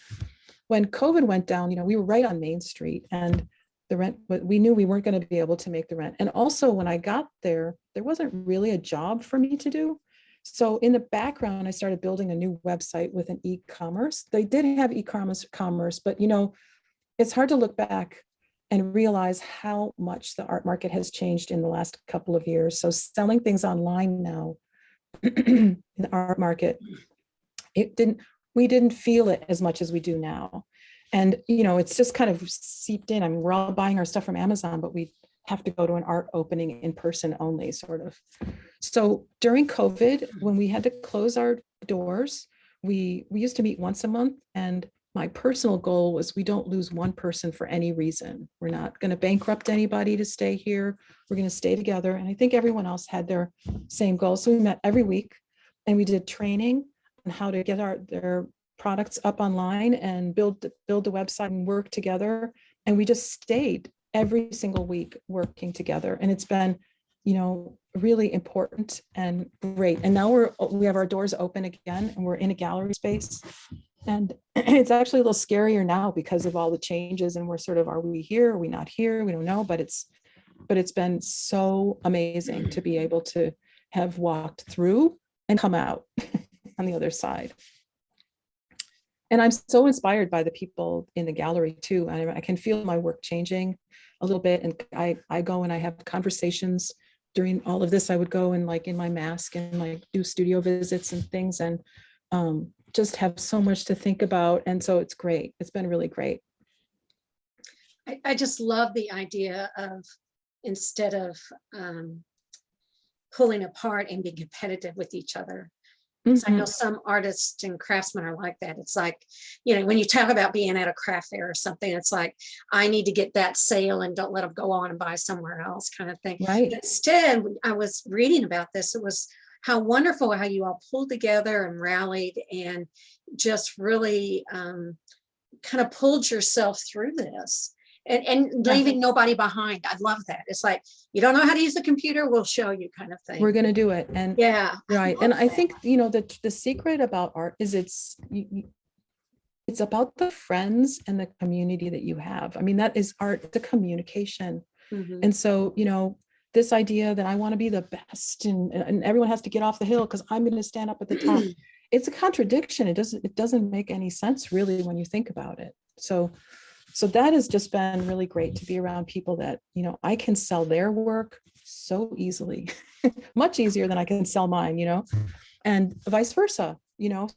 When COVID went down, you know, we were right on Main Street, and the rent, but we knew we weren't going to be able to make the rent. And also, when I got there wasn't really a job for me to do. So in the background, I started building a new website with an e-commerce. They did have e-commerce, but you know, it's hard to look back and realize how much the art market has changed in the last couple of years. So selling things online now in the art market, we didn't feel it as much as we do now. And, you know, it's just kind of seeped in. I mean, we're all buying our stuff from Amazon, but we have to go to an art opening in person only, sort of. So during COVID, when we had to close our doors, we used to meet once a month. And my personal goal was, we don't lose one person for any reason. We're not going to bankrupt anybody to stay here. We're going to stay together. And I think everyone else had their same goal. So we met every week, and we did training on how to get their products up online and build the website and work together. And we just stayed every single week working together. And it's been, you know, really important and great. And now we have our doors open again, and we're in a gallery space. And it's actually a little scarier now because of all the changes, and we're sort of, are we here? Are we not here? We don't know, but it's been so amazing to be able to have walked through and come out on the other side. And I'm so inspired by the people in the gallery too. I can feel my work changing a little bit. And I go and I have conversations during all of this. I would go and like in my mask and like do studio visits and things, and just have so much to think about. And so it's great. It's been really great. I just love the idea of, instead of pulling apart and being competitive with each other. 'Cause I know some artists and craftsmen are like that. It's like, when you talk about being at a craft fair or something, it's like, I need to get that sale and don't let them go on and buy somewhere else, kind of thing. Right. Instead, I was reading about this. It was how wonderful how you all pulled together and rallied and just really kind of pulled yourself through this. And leaving nobody behind. I love that. It's like, you don't know how to use the computer, we'll show you, kind of thing. We're going to do it. And yeah, right. And I think, the secret about art is it's about the friends and the community that you have. I mean, that is art, the communication. And so, this idea that I want to be the best and everyone has to get off the hill because I'm going to stand up at the top. It's a contradiction. It doesn't make any sense really when you think about it. So that has just been really great to be around people that, I can sell their work so easily, much easier than I can sell mine, and vice versa,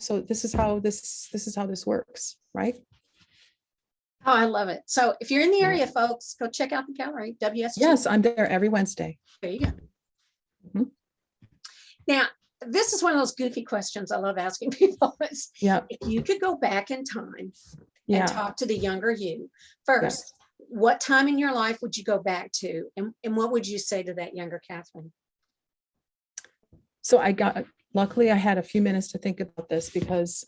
so this is how this works, right? Oh, I love it. So if you're in the area, folks, go check out the gallery, WSG. Yes, I'm there every Wednesday. There you go. Now, this is one of those goofy questions I love asking people. If you could go back in time and talk to the younger you first, what time in your life would you go back to? And what would you say to that younger Cathryn? So luckily I had a few minutes to think about this because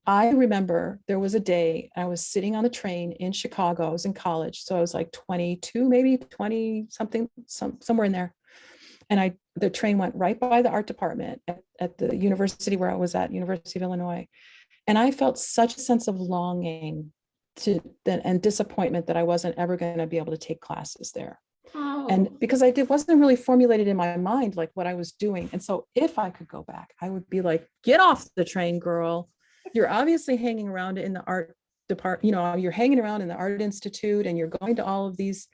I remember there was a day I was sitting on the train in Chicago. I was in college. So I was like 22, maybe 20 something, somewhere in there. And the train went right by the art department at the university where I was at, University of Illinois. And I felt such a sense of longing and disappointment that I wasn't ever going to be able to take classes there. And because it wasn't really formulated in my mind, like what I was doing. And so if I could go back, I would be like, get off the train, girl. You're obviously hanging around in the art department, you're hanging around in the Art Institute and you're going to all of these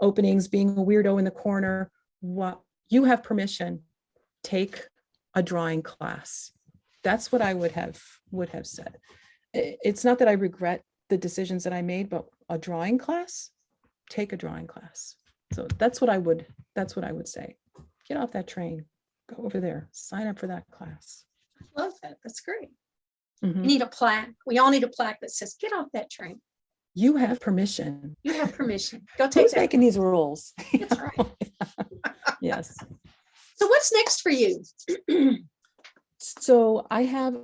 openings, being a weirdo in the corner. What you have permission, take a drawing class. That's what I would have said. It's not that I regret the decisions that I made, but a drawing class, take a drawing class. So that's what I would say. Get off that train, go over there, sign up for that class. I love that. That's great. You need a plaque. We all need a plaque that says, get off that train. You have permission. You have permission. Go take Who's making these rules? That's right. Yes. So what's next for you? So I have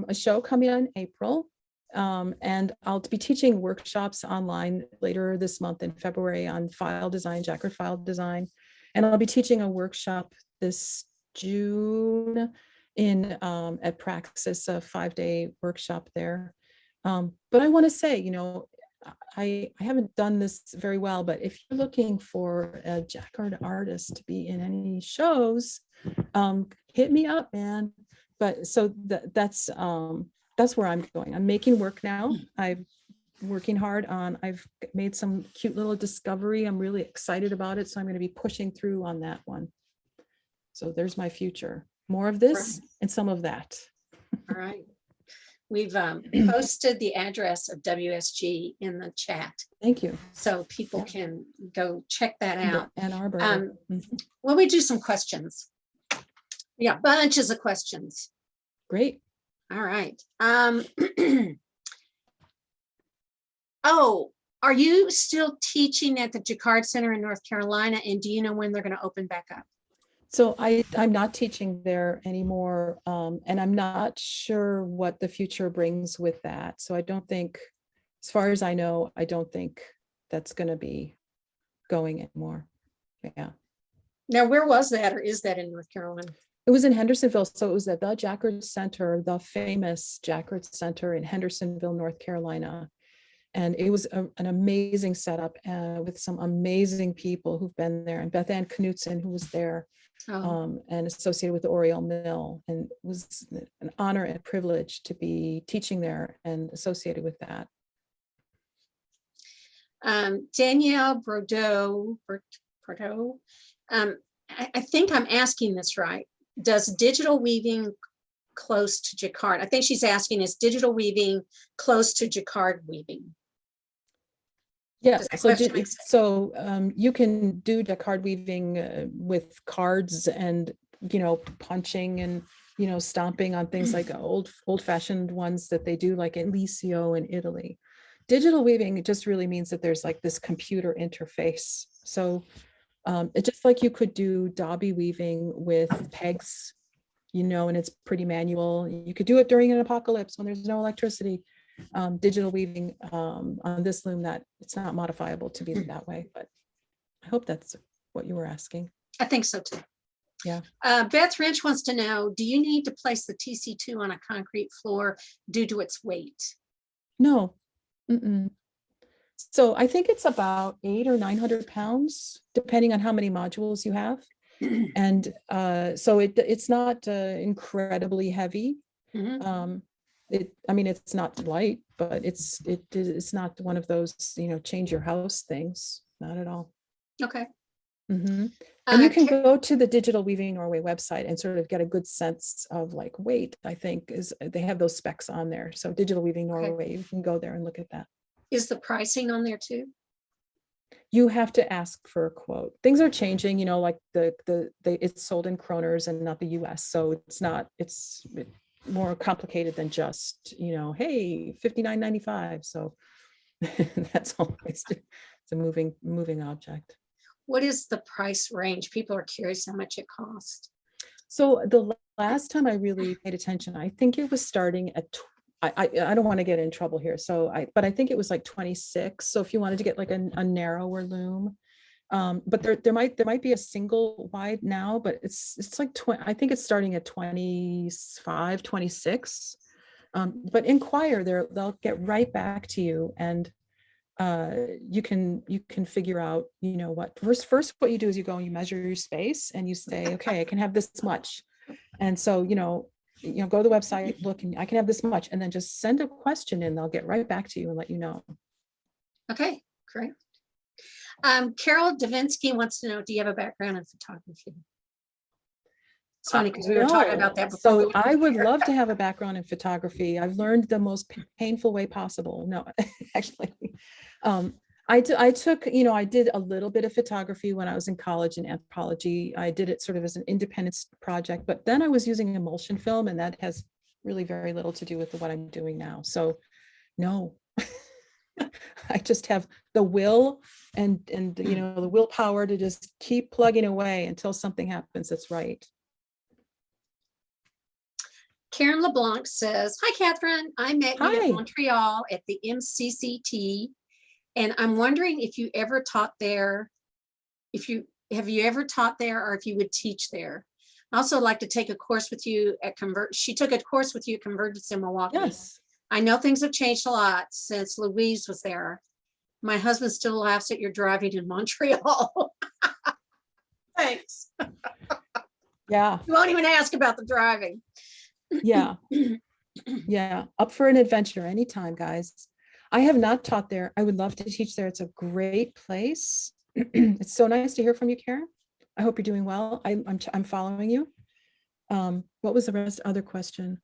a show coming on April, and I'll be teaching workshops online later this month in February on file design, Jacquard file design. And I'll be teaching a workshop this June at Praxis, a 5-day workshop there. But I want to say, I haven't done this very well, but if you're looking for a Jacquard artist to be in any shows, hit me up, man. But so that's where I'm going. I'm making work now. I'm working hard I've made some cute little discovery. I'm really excited about it. So I'm going to be pushing through on that one. So there's my future. More of this and some of that. All right. We've posted the address of WSG in the chat. Thank you. So people can go check that out. Ann Arbor. Well, we do some questions. Yeah, bunches of questions. Great. All right. Oh, are you still teaching at the Jacquard Center in North Carolina? And do you know when they're going to open back up? So I'm not teaching there anymore. And I'm not sure what the future brings with that. So I don't think, as far as I know, I don't think that's going to be going anymore. Yeah. Now, where was that, or is that in North Carolina? It was in Hendersonville. So it was at the Jacquard Center, the famous Jacquard Center in Hendersonville, North Carolina. And it was an amazing setup with some amazing people who've been there. And Beth Ann Knutson, who was there and associated with the Oriole Mill. And it was an honor and privilege to be teaching there and associated with that. Danielle Bordeaux, I think I'm asking this right. Does digital weaving close to Jacquard? I think she's asking, is digital weaving close to Jacquard weaving? Yeah, Does that so question make sense? you can do Jacquard weaving with cards and, punching and, stomping on things like old-fashioned ones that they do like in Licio in Italy. Digital weaving, it just really means that there's like this computer interface. So it's just like you could do dobby weaving with pegs, and it's pretty manual. You could do it during an apocalypse when there's no electricity. Digital weaving on this loom, that it's not modifiable to be that way, but I hope that's what you were asking. I think so too. Yeah. Beth Rich wants to know, do you need to place the TC2 on a concrete floor due to its weight? No. Mm-mm. So I think it's about 800 or 900 pounds, depending on how many modules you have. And so it's not incredibly heavy. Mhm. It's not light, but it's not one of those, change your house things. Not at all. Okay. And you can go to the Digital Weaving Norway website and sort of get a good sense of like weight. I think they have those specs on there. So Digital Weaving Norway, you can go there and look at that. Is the pricing on there too? You have to ask for a quote. Things are changing, like it's sold in kroners and not the US. So it's more complicated than just, hey, $59.95. So that's always, it's a moving object. What is the price range? People are curious how much it costs. So the last time I really paid attention, I think it was starting at, I don't want to get in trouble here. But I think it was like 26. So if you wanted to get like a narrower loom, but there might be a single wide now, but it's like I think it's starting at 25, 26. But inquire there, they'll get right back to you, and you can figure out, what first what you do is you go and you measure your space and you say, okay, I can have this much. And so, go to the website, look, and I can have this much, and then just send a question and they'll get right back to you and let you know. Okay, great. Carol Davinsky wants to know, do you have a background in photography? It's funny because we were talking about that before. So I would love to have a background in photography. I've learned the most painful way possible. No, actually, I took, I did a little bit of photography when I was in college in anthropology. I did it sort of as an independent project, but then I was using emulsion film, and that has really very little to do with what I'm doing now. So no, I just have the will and the willpower to just keep plugging away until something happens that's right. Karen LeBlanc says, hi, Catherine. I met you in Montreal at the MCCT, and I'm wondering if you ever taught there, have you ever taught there, or if you would teach there. I also like to take a course with you at She took a course with you at Convergence in Milwaukee. Yes. I know things have changed a lot since Louise was there. My husband still laughs at your driving in Montreal. Thanks. Yeah. You won't even ask about the driving. Yeah. Yeah. Up for an adventure anytime, guys. I have not taught there. I would love to teach there. It's a great place. It's so nice to hear from you, Karen. I hope you're doing well. I'm following you. What was the other question?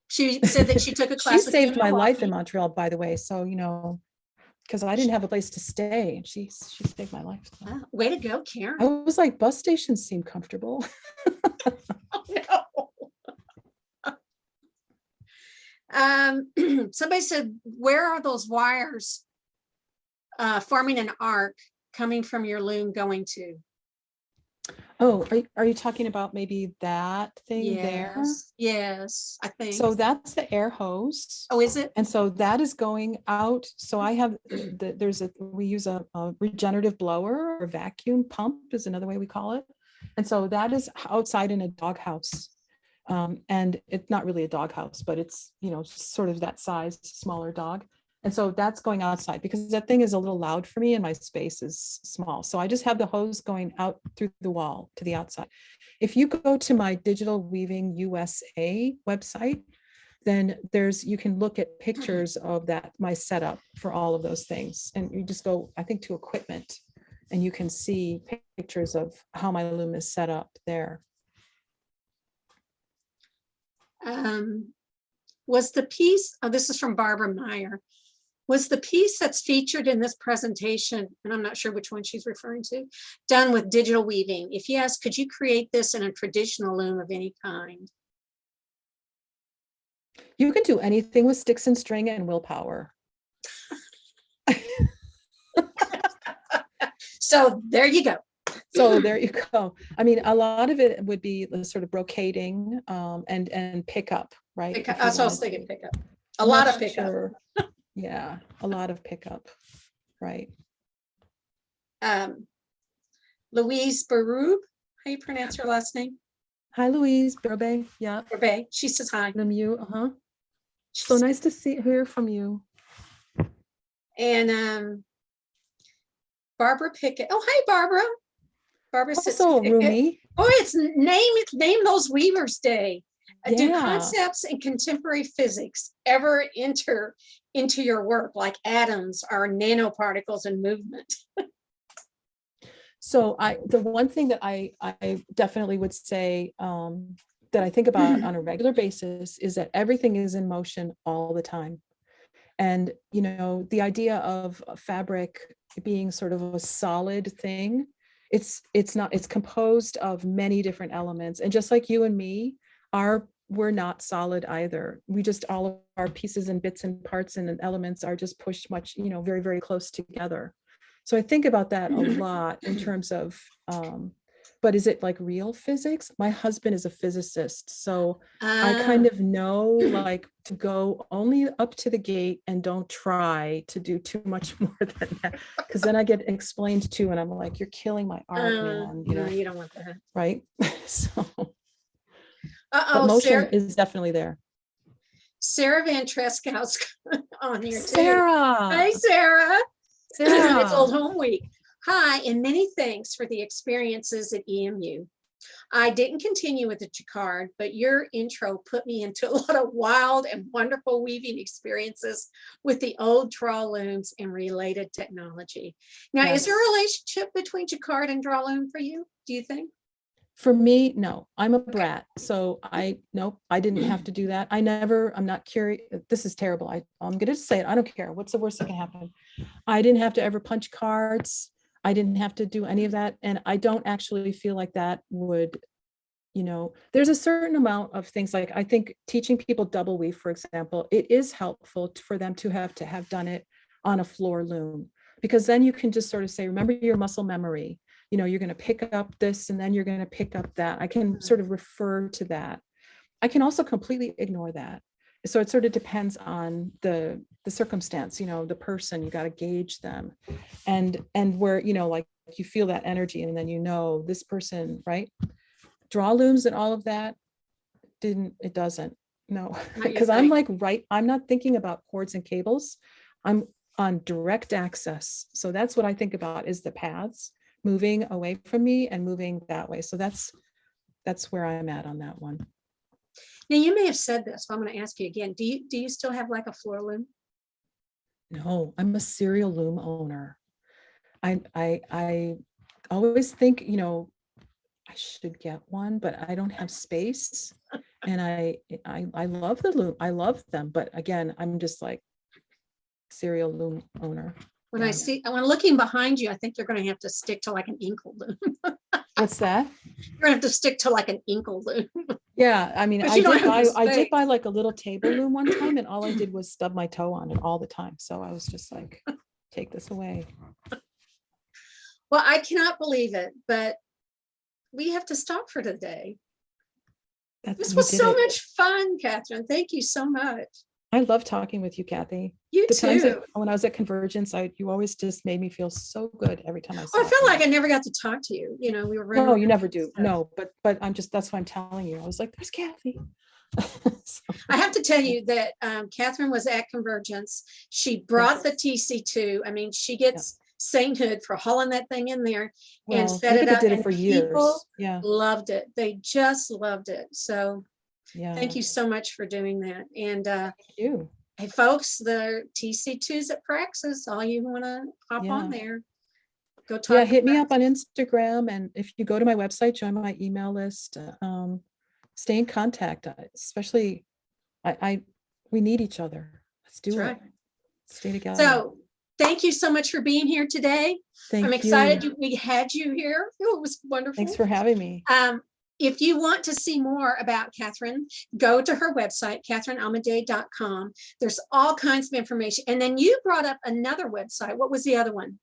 She said that she took a class. She saved my life in Montreal, by the way. So, because I didn't have a place to stay, and she saved my life. So. Wow, way to go, Karen. I was like, bus stations seem comfortable. Oh, no. Somebody said, where are those wires forming an arc coming from your loom going to? Oh, are you talking about maybe that thing there? Yes, I think. So that's the air hose. Oh, is it? And so that is going out. So I have, we use a regenerative blower, or vacuum pump is another way we call it. And so that is outside in a doghouse. And it's not really a doghouse, but it's, sort of that size, smaller dog. And so that's going outside because that thing is a little loud for me and my space is small. So I just have the hose going out through the wall to the outside. If you go to my Digital Weaving USA website, then you can look at pictures of my setup for all of those things. And you just go, I think, to equipment, and you can see pictures of how my loom is set up there. Was the piece, this is from Barbara Meyer. Was the piece that's featured in this presentation, and I'm not sure which one she's referring to, done with digital weaving? If yes, could you create this in a traditional loom of any kind? You can do anything with sticks and string and willpower. So there you go. So there you go. I mean, a lot of it would be the sort of brocading and pickup, right? That's what I was thinking, pickup. A lot of pickup. Sure. Yeah, a lot of pickup, right? Louise Barub, how you pronounce her last name? Hi, Louise Burbe. Yeah. Burbe. She says hi. From you. So nice to hear from you. And Barbara Pickett. Oh, hi, Barbara. Barbara Also, Rumi. Oh, it's name those Weavers Day. Do Yeah. concepts in contemporary physics ever enter into your work, like atoms or nanoparticles and movement? So the one thing that I definitely would say that I think about on a regular basis is that everything is in motion all the time. And, you know, the idea of fabric being sort of a solid thing, it's not, it's composed of many different elements. And just like you and me, we're not solid either. We just, all of our pieces and bits and parts and elements are just pushed much, you know, very, very close together. So I think about that a lot in terms of, but is it like real physics? My husband is a physicist, so I kind of know like to go only up to the gate and don't try to do too much more than that, because then I get explained to and I'm like, you're killing my art, man. You know, you don't want that. right? So, Uh-oh, motion Sarah, is definitely there. Sarah Van Treskow's on here too. Sarah. Hi, Sarah. Sarah. It's Old Home Week. Hi, and many thanks for the experiences at EMU. I didn't continue with the Jacquard, but your intro put me into a lot of wild and wonderful weaving experiences with the old draw looms and related technology. Now, Yes. Is there a relationship between Jacquard and draw loom for you, do you think? For me, no, I'm a brat. So nope, I didn't have to do that. I'm not curious. This is terrible. I'm going to say it. I don't care. What's the worst that can happen? I didn't have to ever punch cards. I didn't have to do any of that. And I don't actually feel like that would, you know, there's a certain amount of things, like I think teaching people double weave, for example, it is helpful for them to have done it on a floor loom, because then you can just sort of say, remember your muscle memory. You know, you're going to pick up this and then you're going to pick up that. I can sort of refer to that. I can also completely ignore that. So it sort of depends on the circumstance, you know, the person, you got to gauge them and where, you know, like you feel that energy and then, you know, this person, right? Draw looms and all of that it doesn't, no, because I'm like, right. I'm not thinking about cords and cables. I'm on direct access. So that's what I think about, is the paths moving away from me and moving that way. So that's where I'm at on that one. Now, you may have said this, but I'm going to ask you again. Do you still have like a floor loom? No, I'm a serial loom owner. I always think, you know, I should get one, but I don't have space. And I love the loom. I love them. But again, I'm just like serial loom owner. When when looking behind you, I think you're going to have to stick to like an inkle loom. What's that? You're going to have to stick to like an inkle loom. Yeah, I mean, I did buy like a little table loom one time, and all I did was stub my toe on it all the time. So I was just like, take this away. Well, I cannot believe it, but we have to stop for today. This was so much fun, Cathryn. Thank you so much. I love talking with you, Kathy. You the too. Times when I was at Convergence, you always just made me feel so good every time I saw I feel like I never got to talk to you. You know, we were no, you never do. No, but I'm just, that's why I'm telling you. I was like, there's Kathy. So. I have to tell you that Cathryn was at Convergence. She brought the TC2. I mean, she gets sainthood for hauling that thing in there and set it up. Did it for years. People loved it. They just loved it. So thank you so much for doing that. And thank you. Hey folks, the TC2s at Praxis, all you want to hop on there, go talk. Yeah, hit me up on Instagram, and if you go to my website, join my email list, stay in contact, especially we need each other. Let's do it. Stay together. So thank you so much for being here today. Thank I'm you. excited we had you here. It was wonderful. Thanks for having me. If you want to see more about Cathryn, go to her website, cathrynaamidei.com. There's all kinds of information. And then you brought up another website. What was the other one?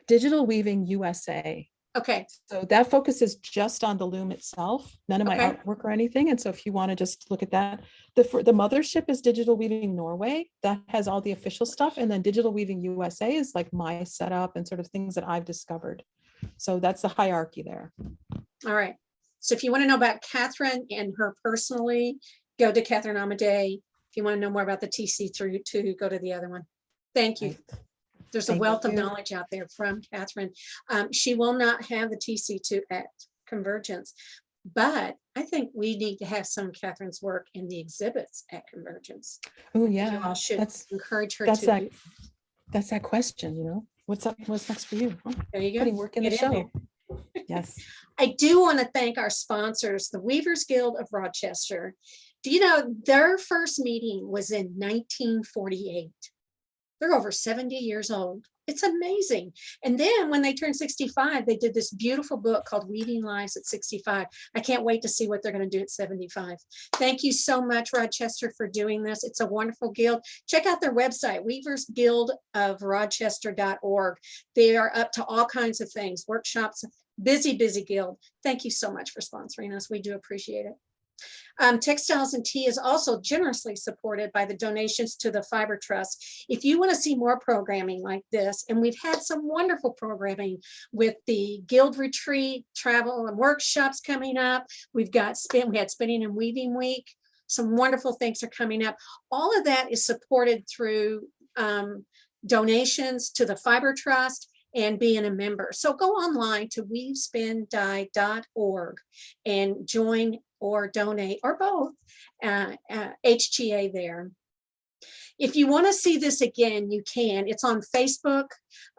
Digital Weaving USA. Okay. So that focuses just on the loom itself, none of my Okay. artwork or anything. And so if you want to just look at that, the mothership is Digital Weaving Norway. That has all the official stuff. And then Digital Weaving USA is like my setup and sort of things that I've discovered. So that's the hierarchy there. All right. So if you want to know about Cathryn and her personally, go to Cathryn Amidei. If you want to know more about the TC2, go to the other one. Thank you. Right. There's a Thank wealth of you. knowledge out there from Cathryn. She will not have the TC2 at Convergence, but I think we need to have some of Cathryn's work in the exhibits at Convergence. Oh You yeah, all should encourage her that's to. that question, you know, what's up, what's next for you? Oh, There you go. putting work in the Get in show. Yes. I do want to thank our sponsors, the Weavers Guild of Rochester. Do you know their first meeting was in 1948? They're over 70 years old. It's amazing. And then when they turned 65, they did this beautiful book called Weaving Lives at 65. I can't wait to see what they're going to do at 75. Thank you so much, Rochester, for doing this. It's a wonderful guild. Check out their website, weaversguildofrochester.org. They are up to all kinds of things, workshops, busy guild. Thank you so much for sponsoring us. We do appreciate it. Textiles and Tea is also generously supported by the donations to the Fiber Trust. If you want to see more programming like this, and we've had some wonderful programming with the Guild Retreat, travel and workshops coming up. We had Spinning and Weaving Week. Some wonderful things are coming up. All of that is supported through donations to the Fiber Trust and being a member. So go online to weavespindye.org and join or donate, or both, HTA there. If you want to see this again, you can. It's on Facebook.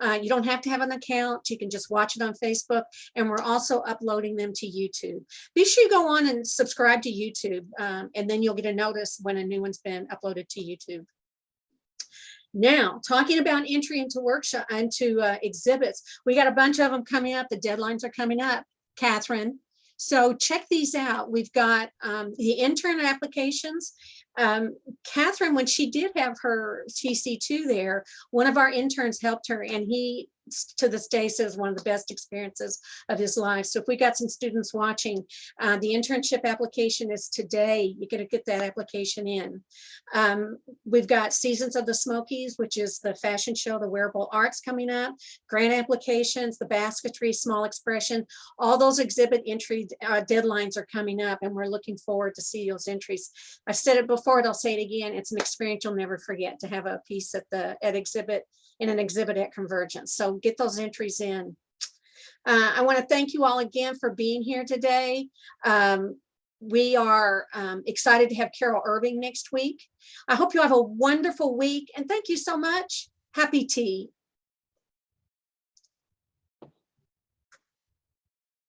You don't have to have an account. You can just watch it on Facebook. And we're also uploading them to YouTube. Be sure you go on and subscribe to YouTube, and then you'll get a notice when a new one's been uploaded to YouTube. Now, talking about entry into workshop, into exhibits, we got a bunch of them coming up. The deadlines are coming up, Cathryn. So check these out. We've got the intern applications. Cathryn, when she did have her TC2 there, one of our interns helped her, and he to this day says one of the best experiences of his life. So if we got some students watching, the internship application is today. You're going to get that application in. We've got Seasons of the Smokies, which is the fashion show, the wearable arts coming up, grant applications, the basketry, small expression, all those exhibit entry deadlines are coming up, and we're looking forward to see those entries. I've said it before, and I'll say it again. It's an experience you'll never forget to have a piece at exhibit in an exhibit at Convergence. So get those entries in. I want to thank you all again for being here today. We are excited to have Carol Irving next week. I hope you have a wonderful week, and thank you so much. Happy tea.